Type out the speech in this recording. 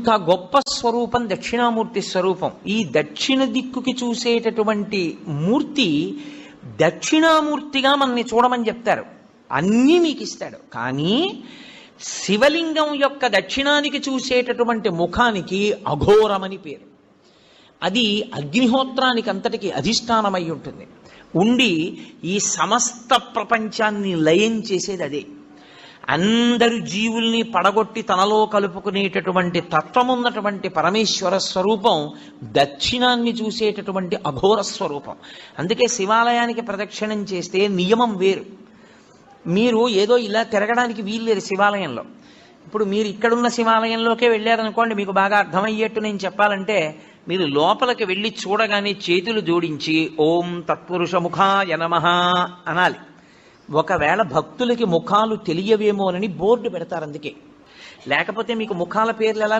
ఇంకా గొప్ప స్వరూపం దక్షిణామూర్తి స్వరూపం. ఈ దక్షిణ దిక్కుకి చూసేటటువంటి మూర్తి దక్షిణామూర్తిగా మనని చూడమని చెప్తారు. అన్నీ మీకు ఇస్తాడు. కానీ శివలింగం యొక్క దక్షిణానికి చూసేటటువంటి ముఖానికి అఘోరమని పేరు. అది అగ్నిహోత్రానికి అంతటికి అధిష్టానమై ఉంటుంది. ఉండి ఈ సమస్త ప్రపంచాన్ని లయం చేసేది అదే. అందరు జీవుల్ని పడగొట్టి తనలో కలుపుకునేటటువంటి తత్వమున్నటువంటి పరమేశ్వర స్వరూపం దక్షిణాన్ని చూసేటటువంటి అఘోర స్వరూపం. అందుకే శివాలయానికి ప్రదక్షిణం చేస్తే నియమం వేరు. మీరు ఏదో ఇలా తిరగడానికి వీల్లేదు శివాలయంలో. ఇప్పుడు మీరు ఇక్కడున్న శివాలయంలోకే వెళ్ళారనుకోండి, మీకు బాగా అర్థమయ్యేట్టు నేను చెప్పాలంటే, మీరు లోపలికి వెళ్ళి చూడగానే చేతులు జోడించి ఓం తత్పురుష ముఖాయ నమః అనాలి. ఒకవేళ భక్తులకి ముఖాలు తెలియవేమోనని బోర్డు పెడతారు అందుకే. లేకపోతే మీకు ముఖాల పేర్లు ఎలా